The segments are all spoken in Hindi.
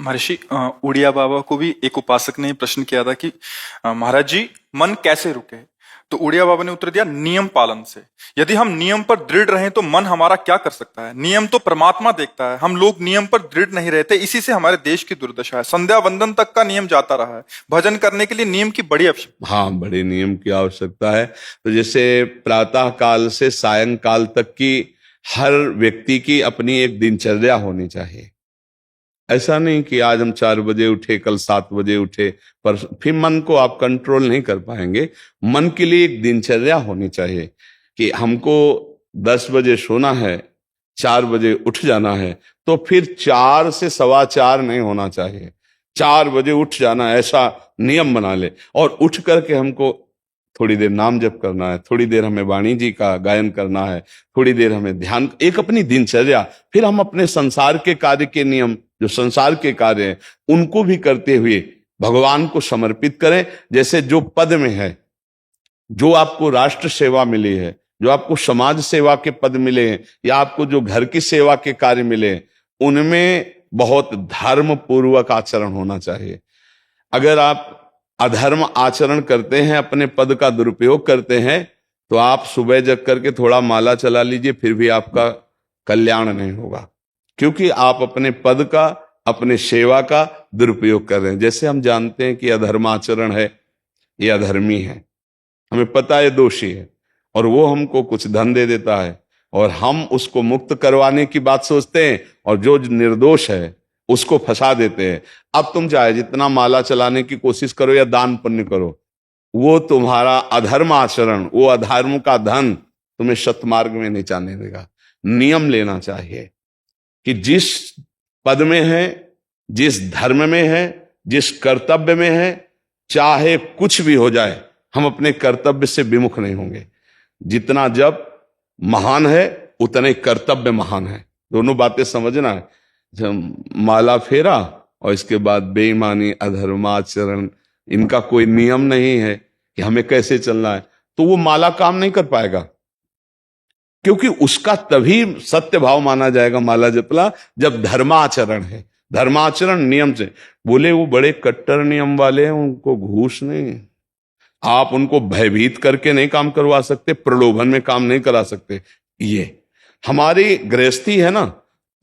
महर्षि उड़िया बाबा को भी एक उपासक ने प्रश्न किया था कि महाराज जी मन कैसे रुके। तो उड़िया बाबा ने उत्तर दिया नियम पालन से। यदि हम नियम पर दृढ़ रहें तो मन हमारा क्या कर सकता है। नियम तो परमात्मा देखता है, हम लोग नियम पर दृढ़ नहीं रहते, इसी से हमारे देश की दुर्दशा है। संध्या वंदन तक का नियम जाता रहा है, भजन करने के लिए नियम की बड़ी आवश्यकता। हाँ, बड़े नियम की आवश्यकता है। तो जैसे प्रातः काल से सायंकाल तक की हर व्यक्ति की अपनी एक दिनचर्या होनी चाहिए। ऐसा नहीं कि आज हम 4 बजे उठे, कल 7 बजे उठे, पर फिर मन को आप कंट्रोल नहीं कर पाएंगे। मन के लिए एक दिनचर्या होनी चाहिए कि हमको 10 बजे सोना है, 4 बजे उठ जाना है, तो फिर 4 से 4:15 नहीं होना चाहिए, 4 बजे उठ जाना, ऐसा नियम बना ले। और उठ करके हमको थोड़ी देर नाम जप करना है, थोड़ी देर हमें वाणी जी का गायन करना है, थोड़ी देर हमें ध्यान, एक अपनी दिनचर्या। फिर हम अपने संसार के कार्य के नियम, जो संसार के कार्य हैं, उनको भी करते हुए भगवान को समर्पित करें। जैसे जो पद में है, जो आपको राष्ट्र सेवा मिली है, जो आपको समाज सेवा के पद मिले हैं, या आपको जो घर की सेवा के कार्य मिले हैं, उनमें बहुत धर्म पूर्वक आचरण होना चाहिए। अगर आप अधर्म आचरण करते हैं, अपने पद का दुरुपयोग करते हैं, तो आप सुबह जग करके थोड़ा माला चला लीजिए, फिर भी आपका कल्याण नहीं होगा, क्योंकि आप अपने पद का, अपने सेवा का दुरुपयोग कर रहे हैं। जैसे हम जानते हैं कि अधर्माचरण है, ये अधर्मी है, हमें पता है दोषी है, और वो हमको कुछ धन दे देता है, और हम उसको मुक्त करवाने की बात सोचते हैं, और जो निर्दोष है उसको फंसा देते हैं। अब तुम चाहे जितना माला चलाने की कोशिश करो या दान पुण्य करो, वो तुम्हारा अधर्म आचरण, वो अधर्म का धन तुम्हें सतमार्ग में नहीं जाने देगा। नियम लेना चाहिए कि जिस पद में है, जिस धर्म में है, जिस कर्तव्य में है, चाहे कुछ भी हो जाए, हम अपने कर्तव्य से विमुख नहीं होंगे। जितना जप महान है, उतने कर्तव्य महान है। दोनों बातें समझना है। माला फेरा और इसके बाद बेईमानी, अधर्माचरण, इनका कोई नियम नहीं है कि हमें कैसे चलना है, तो वो माला काम नहीं कर पाएगा, क्योंकि उसका तभी सत्य भाव माना जाएगा माला जपला जब धर्माचरण है। धर्माचरण नियम से। बोले वो बड़े कट्टर नियम वाले हैं, उनको घूस नहीं, आप उनको भयभीत करके नहीं काम करवा सकते, प्रलोभन में काम नहीं करा सकते। ये हमारी गृहस्थी है ना,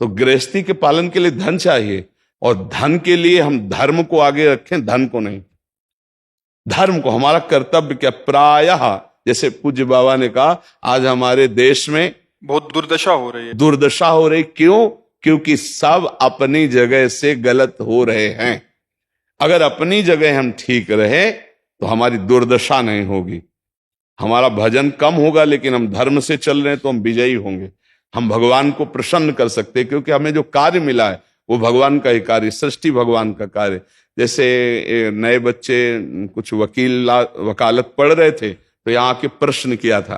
तो गृहस्थी के पालन के लिए धन चाहिए, और धन के लिए हम धर्म को आगे रखें, धन को नहीं। धर्म को, हमारा कर्तव्य क्या, प्रायः जैसे पूज्य बाबा ने कहा, आज हमारे देश में बहुत दुर्दशा हो रही है। दुर्दशा हो रही, क्यों? क्योंकि सब अपनी जगह से गलत हो रहे हैं। अगर अपनी जगह हम ठीक रहे तो हमारी दुर्दशा नहीं होगी। हमारा भजन कम होगा, लेकिन हम धर्म से चल रहे हैं तो हम विजयी होंगे। हम भगवान को प्रसन्न कर सकते हैं, क्योंकि हमें जो कार्य मिला है वो भगवान का ही कार्य, सृष्टि भगवान का कार्य। जैसे नए बच्चे कुछ वकालत पढ़ रहे थे, तो यहाँ आके प्रश्न किया था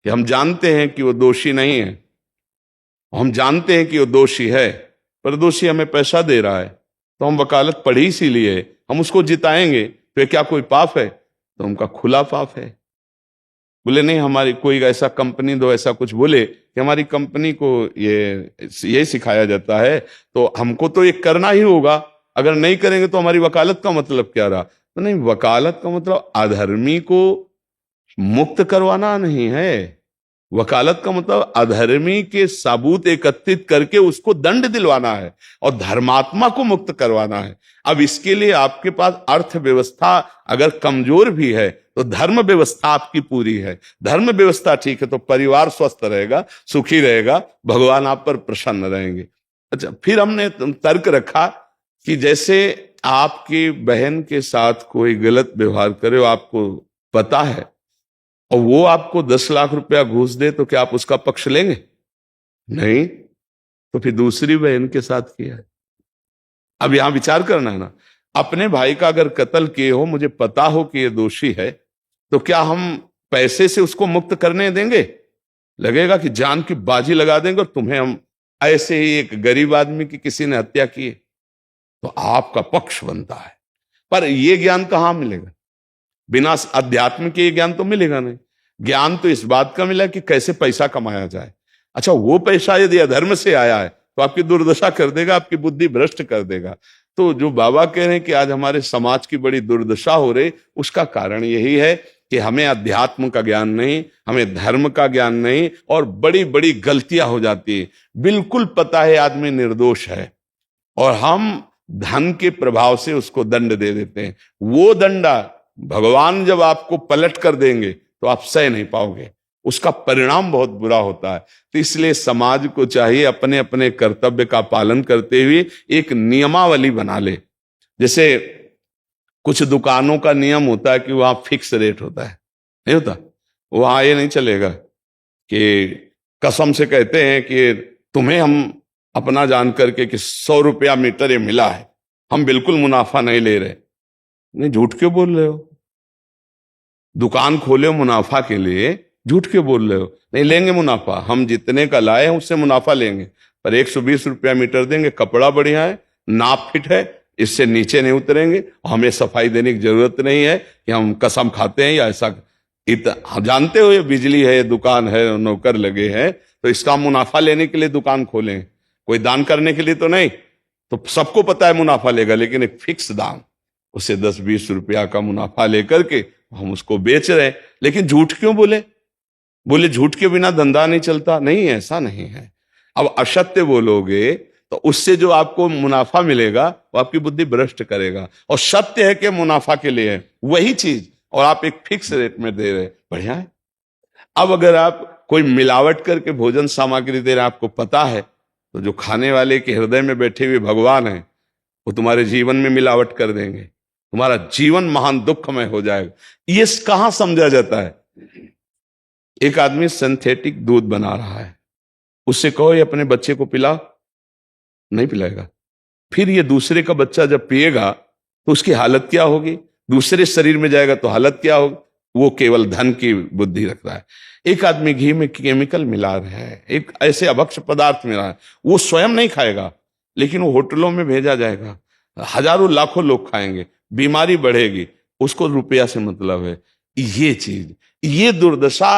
कि हम जानते हैं कि वो दोषी नहीं है, हम जानते हैं कि वो दोषी है, पर दोषी हमें पैसा दे रहा है, तो हम वकालत पढ़ी इसीलिए, हम उसको जिताएंगे, तो क्या कोई पाप है? तो उनका खुला पाप है। बोले नहीं, हमारी कोई ऐसा कंपनी दो, ऐसा कुछ बोले कि हमारी कंपनी को ये सिखाया जाता है, तो हमको तो ये करना ही होगा, अगर नहीं करेंगे तो हमारी वकालत का मतलब क्या रहा? तो नहीं, वकालत का मतलब अधर्मी को मुक्त करवाना नहीं है। वकालत का मतलब अधर्मी के सबूत एकत्रित करके उसको दंड दिलवाना है, और धर्मात्मा को मुक्त करवाना है। अब इसके लिए आपके पास अर्थव्यवस्था अगर कमजोर भी है, तो धर्म व्यवस्था आपकी पूरी है। धर्म व्यवस्था ठीक है तो परिवार स्वस्थ रहेगा, सुखी रहेगा, भगवान आप पर प्रसन्न रहेंगे। अच्छा, फिर हमने तर्क रखा कि जैसे आपकी बहन के साथ कोई गलत व्यवहार करे, आपको पता है, और वो आपको 10 लाख रुपया घूस दे, तो क्या आप उसका पक्ष लेंगे? नहीं। तो फिर दूसरी बहन के साथ किया है। अब यहां विचार करना है ना, अपने भाई का अगर कत्ल किए हो, मुझे पता हो कि ये दोषी है, तो क्या हम पैसे से उसको मुक्त करने देंगे? लगेगा कि जान की बाजी लगा देंगे, और तुम्हें हम ऐसे ही एक गरीब आदमी की किसी ने हत्या की है, तो आपका पक्ष बनता है। पर यह ज्ञान कहां मिलेगा? बिना अध्यात्म के ज्ञान तो मिलेगा नहीं। ज्ञान तो इस बात का मिला कि कैसे पैसा कमाया जाए। अच्छा, वो पैसा यदि अधर्म से आया है तो आपकी दुर्दशा कर देगा, आपकी बुद्धि भ्रष्ट कर देगा। तो जो बाबा कह रहे हैं कि आज हमारे समाज की बड़ी दुर्दशा हो रही, उसका कारण यही है कि हमें अध्यात्म का ज्ञान नहीं, हमें धर्म का ज्ञान नहीं, और बड़ी बड़ी गलतियां हो जाती है। बिल्कुल पता है आदमी निर्दोष है और हम धन के प्रभाव से उसको दंड दे देते हैं। वो दंडा भगवान जब आपको पलट कर देंगे तो आप सह नहीं पाओगे, उसका परिणाम बहुत बुरा होता है। तो इसलिए समाज को चाहिए अपने अपने कर्तव्य का पालन करते हुए एक नियमावली बना ले। जैसे कुछ दुकानों का नियम होता है कि वहां फिक्स रेट होता है, नहीं होता? वहां ये नहीं चलेगा कि कसम से कहते हैं कि तुम्हें हम अपना जान करके कि 100 रुपया मीटर ये मिला है, हम बिल्कुल मुनाफा नहीं ले रहे। नहीं, झूठ क्यों बोल रहे हो? दुकान खोले हो मुनाफा के लिए, झूठ क्यों बोल रहे हो? नहीं लेंगे मुनाफा, हम जितने का लाए हैं उससे मुनाफा लेंगे, पर 120 रुपया मीटर देंगे, कपड़ा बढ़िया है, नाप फिट है, इससे नीचे नहीं उतरेंगे, हमें सफाई देने की जरूरत नहीं है कि हम कसम खाते हैं या ऐसा। हम जानते हो ये बिजली है, दुकान है, नौकर लगे हैं, तो इसका मुनाफा लेने के लिए दुकान खोलें, कोई दान करने के लिए तो नहीं। तो सबको पता है मुनाफा लेगा, लेकिन एक फिक्स दाम, उससे 10-20 रुपया का मुनाफा लेकर के हम उसको बेच रहे हैं। लेकिन झूठ क्यों बोले? बोले झूठ के बिना धंधा नहीं चलता। नहीं, ऐसा नहीं है। अब असत्य बोलोगे तो उससे जो आपको मुनाफा मिलेगा वो आपकी बुद्धि भ्रष्ट करेगा, और सत्य है कि मुनाफा के लिए है वही चीज, और आप एक फिक्स रेट में दे रहे, बढ़िया है। अब अगर आप कोई मिलावट करके भोजन सामग्री दे रहे हैं, आपको पता है, तो जो खाने वाले के हृदय में बैठे हुए भगवान हैं वो तुम्हारे जीवन में मिलावट कर देंगे, तुम्हारा जीवन महान दुखमय हो जाएगा। ये कहां समझा जाता है? एक आदमी सिंथेटिक दूध बना रहा है, उससे कहो ये अपने बच्चे को पिला, नहीं पिलाएगा। फिर ये दूसरे का बच्चा जब पिएगा तो उसकी हालत क्या होगी? दूसरे शरीर में जाएगा तो हालत क्या होगी? वो केवल धन की बुद्धि रख रहा है। एक आदमी घी में केमिकल मिला रहा है, एक ऐसे अभक्ष पदार्थ मिला है, वो स्वयं नहीं खाएगा, लेकिन वो होटलों में भेजा जाएगा, हजारों लाखों लोग खाएंगे, बीमारी बढ़ेगी, उसको रुपया से मतलब है। ये चीज, ये दुर्दशा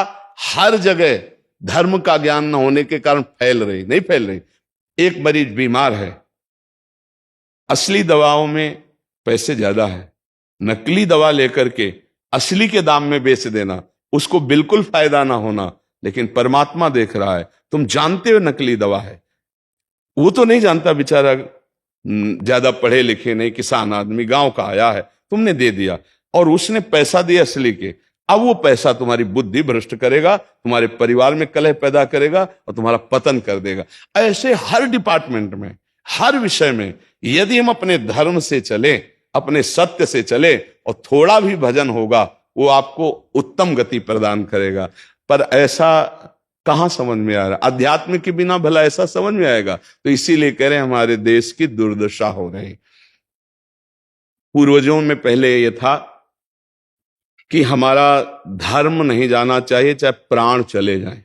हर जगह धर्म का ज्ञान न होने के कारण फैल रही, नहीं फैल रही। एक मरीज बीमार है, असली दवाओं में पैसे ज्यादा है, नकली दवा लेकर के असली के दाम में बेच देना, उसको बिल्कुल फायदा ना होना। लेकिन परमात्मा देख रहा है, तुम जानते हो नकली दवा है, वो तो नहीं जानता बेचारा, ज्यादा पढ़े लिखे नहीं, किसान आदमी गांव का आया है, तुमने दे दिया और उसने पैसा दिया असली के। अब वो पैसा तुम्हारी बुद्धि भ्रष्ट करेगा, तुम्हारे परिवार में कलह पैदा करेगा और तुम्हारा पतन कर देगा। ऐसे हर डिपार्टमेंट में, हर विषय में यदि हम अपने धर्म से चले, अपने सत्य से चले, और थोड़ा भी भजन होगा, वो आपको उत्तम गति प्रदान करेगा। पर ऐसा कहां समझ में आ रहा? अध्यात्म के बिना भला ऐसा समझ में आएगा? तो इसीलिए कह रहे हैं हमारे देश की दुर्दशा हो रही। पूर्वजों में पहले यह था कि हमारा धर्म नहीं जाना चाहिए चाहे प्राण चले जाएं,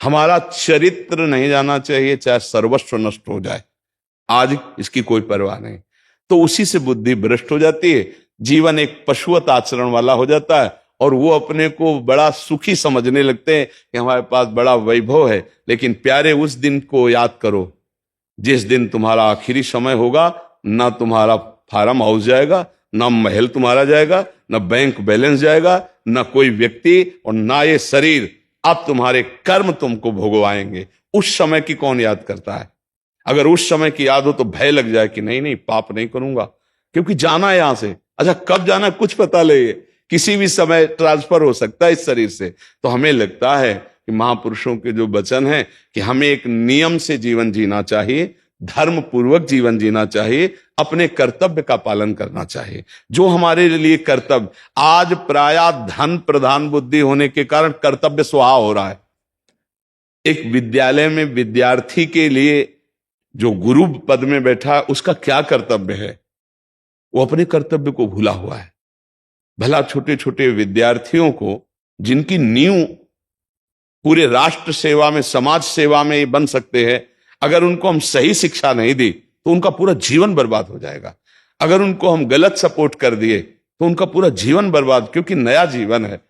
हमारा चरित्र नहीं जाना चाहिए चाहे सर्वस्व नष्ट हो जाए। आज इसकी कोई परवाह नहीं, तो उसी से बुद्धि भ्रष्ट हो जाती है, जीवन एक पशुवत आचरण वाला हो जाता है, और वो अपने को बड़ा सुखी समझने लगते हैं कि हमारे पास बड़ा वैभव है। लेकिन प्यारे, उस दिन को याद करो जिस दिन तुम्हारा आखिरी समय होगा, ना तुम्हारा फार्म हाउस जाएगा, ना महल तुम्हारा जाएगा, ना बैंक बैलेंस जाएगा, ना कोई व्यक्ति, और ना ये शरीर। अब तुम्हारे कर्म तुमको भोगवाएंगे। उस समय की कौन याद करता है? अगर उस समय की याद हो तो भय लग जाए कि नहीं नहीं, पाप नहीं करूंगा, क्योंकि जाना है यहां से। अच्छा, कब जाना है कुछ पता नहीं, किसी भी समय ट्रांसफर हो सकता है इस शरीर से। तो हमें लगता है कि महापुरुषों के जो वचन है कि हमें एक नियम से जीवन जीना चाहिए, धर्म पूर्वक जीवन जीना चाहिए, अपने कर्तव्य का पालन करना चाहिए। जो हमारे लिए कर्तव्य, आज प्रायः धन प्रधान बुद्धि होने के कारण कर्तव्य स्वाहा हो रहा है। एक विद्यालय में विद्यार्थी के लिए जो गुरु पद में बैठा है, उसका क्या कर्तव्य है? वो अपने कर्तव्य को भूला हुआ है। भला छोटे छोटे विद्यार्थियों को, जिनकी नींव पूरे राष्ट्र सेवा में, समाज सेवा में बन सकते हैं, अगर उनको हम सही शिक्षा नहीं दी तो उनका पूरा जीवन बर्बाद हो जाएगा। अगर उनको हम गलत सपोर्ट कर दिए तो उनका पूरा जीवन बर्बाद, क्योंकि नया जीवन है।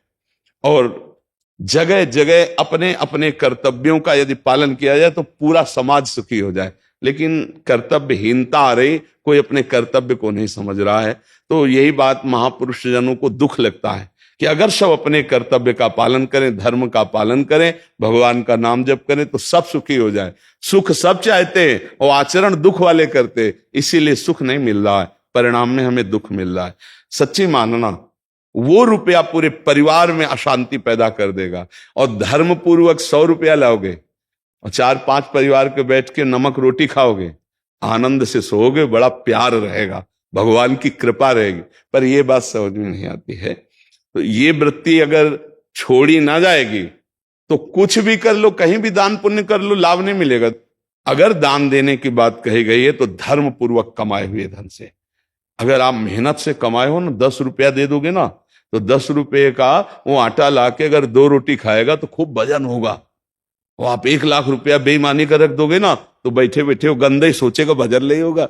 और जगह जगह अपने अपने कर्तव्यों का यदि पालन किया जाए तो पूरा समाज सुखी हो जाए। लेकिन कर्तव्यहीनता आ रही, कोई अपने कर्तव्य को नहीं समझ रहा है। तो यही बात महापुरुष जनों को दुख लगता है कि अगर सब अपने कर्तव्य का पालन करें, धर्म का पालन करें, भगवान का नाम जप करें तो सब सुखी हो जाए। सुख सब चाहते हैं और आचरण दुख वाले करते, इसीलिए सुख नहीं मिल रहा है, परिणाम में हमें दुख मिल रहा है। सच्ची मानना, वो रुपया पूरे परिवार में अशांति पैदा कर देगा। और धर्म पूर्वक 100 रुपया लाओगे और 4-5 परिवार के बैठ के नमक रोटी खाओगे, आनंद से सोओगे, बड़ा प्यार रहेगा, भगवान की कृपा रहेगी। पर ये बात समझ में नहीं आती है। तो ये वृत्ति अगर छोड़ी ना जाएगी तो कुछ भी कर लो, कहीं भी दान पुण्य कर लो, लाभ नहीं मिलेगा। अगर दान देने की बात कही गई है तो धर्म पूर्वक कमाए हुए धन से। अगर आप मेहनत से कमाए हो ना, 10 रुपया दे दोगे ना, तो 10 रुपये का वो आटा लाके अगर 2 रोटी खाएगा तो खूब वजन होगा। और आप 1 लाख रुपया बेईमानी का रख दोगे ना, तो बैठे बैठे वो गंदा ही सोचेगा, वजन नहीं होगा।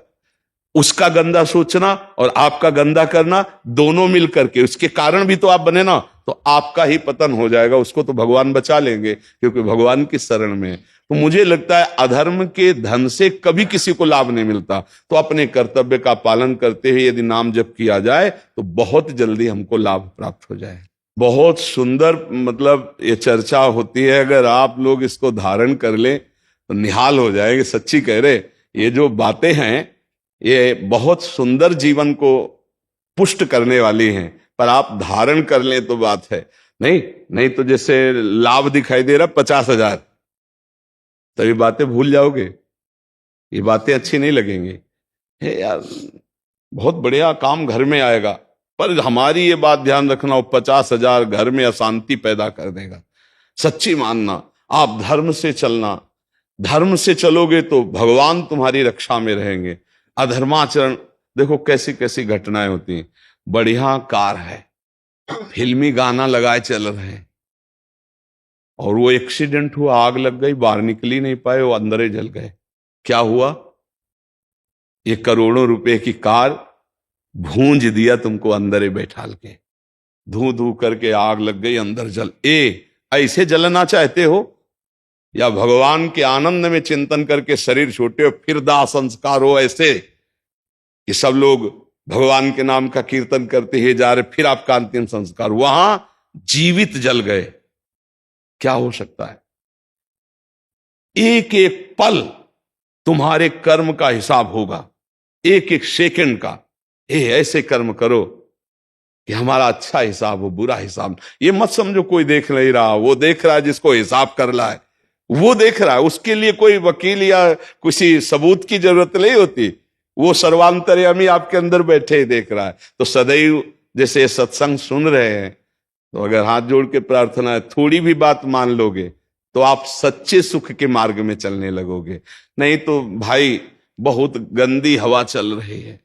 उसका गंदा सोचना और आपका गंदा करना दोनों मिल करके, उसके कारण भी तो आप बने ना, तो आपका ही पतन हो जाएगा। उसको तो भगवान बचा लेंगे क्योंकि भगवान की शरण में। तो मुझे लगता है अधर्म के धन से कभी किसी को लाभ नहीं मिलता। तो अपने कर्तव्य का पालन करते हुए यदि नाम जप किया जाए तो बहुत जल्दी हमको लाभ प्राप्त हो जाए। बहुत सुंदर मतलब ये चर्चा होती है। अगर आप लोग इसको धारण कर लें तो निहाल हो जाएंगे। सच्ची कह रहे, ये जो बातें हैं ये बहुत सुंदर जीवन को पुष्ट करने वाली हैं, पर आप धारण कर लें तो बात है। नहीं तो जैसे लाभ दिखाई दे रहा 50,000, तभी बातें भूल जाओगे, ये बातें अच्छी नहीं लगेंगी। हे यार, बहुत बढ़िया काम घर में आएगा, पर हमारी ये बात ध्यान रखना, वो 50,000 घर में अशांति पैदा कर देगा। सच्ची मानना, आप धर्म से चलना, धर्म से चलोगे तो भगवान तुम्हारी रक्षा में रहेंगे। अधर्माचरण, देखो कैसी कैसी घटनाएं होती हैं। बढ़िया कार है, फिल्मी गाना लगाए चल रहे हैं, और वो एक्सीडेंट हुआ, आग लग गई, बाहर निकल ही नहीं पाए, वो अंदर ही जल गए। क्या हुआ? ये करोड़ों रुपए की कार भूंज दिया तुमको अंदर ही बैठाल के, धू धू करके आग लग गई, अंदर जल। ऐसे जलना चाहते हो या भगवान के आनंद में चिंतन करके शरीर छोटे हो फिर दाह संस्कार हो ऐसे कि सब लोग भगवान के नाम का कीर्तन करते ही जा रहे, फिर आपका अंतिम संस्कार वहां जीवित जल गए? क्या हो सकता है? एक एक पल तुम्हारे कर्म का हिसाब होगा, एक एक सेकंड का। ऐसे कर्म करो कि हमारा अच्छा हिसाब हो, बुरा हिसाब। ये मत समझो कोई देख नहीं रहा, वो देख रहा है जिसको हिसाब कर रहा है, वो देख रहा है। उसके लिए कोई वकील या किसी सबूत की जरूरत नहीं होती, वो सर्वांतर्यामी आपके अंदर बैठे ही देख रहा है। तो सदैव जैसे सत्संग सुन रहे हैं, तो अगर हाथ जोड़ के प्रार्थना है, थोड़ी भी बात मान लोगे तो आप सच्चे सुख के मार्ग में चलने लगोगे। नहीं तो भाई बहुत गंदी हवा चल रही है,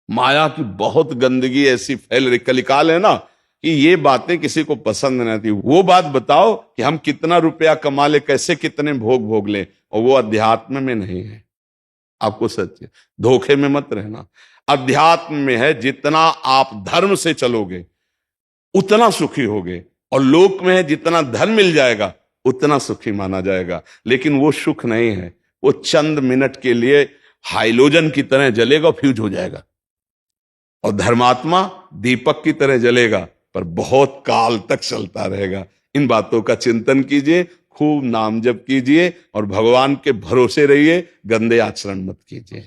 माया की बहुत गंदगी ऐसी फैल रही, कलिकाल है ना, कि ये बातें किसी को पसंद नहीं आती। वो बात बताओ कि हम कितना रुपया कमा ले, कैसे कितने भोग भोग ले, और वो अध्यात्म में नहीं है। आपको सच धोखे में मत रहना। अध्यात्म में है, जितना आप धर्म से चलोगे उतना सुखी होगे, और लोक में है जितना धन मिल जाएगा उतना सुखी माना जाएगा। लेकिन वो सुख नहीं है, वो चंद मिनट के लिए हाइलोजन की तरह जलेगा, फ्यूज हो जाएगा। और धर्मात्मा दीपक की तरह जलेगा, पर बहुत काल तक चलता रहेगा। इन बातों का चिंतन कीजिए, खूब नाम जप कीजिए और भगवान के भरोसे रहिए, गंदे आचरण मत कीजिए।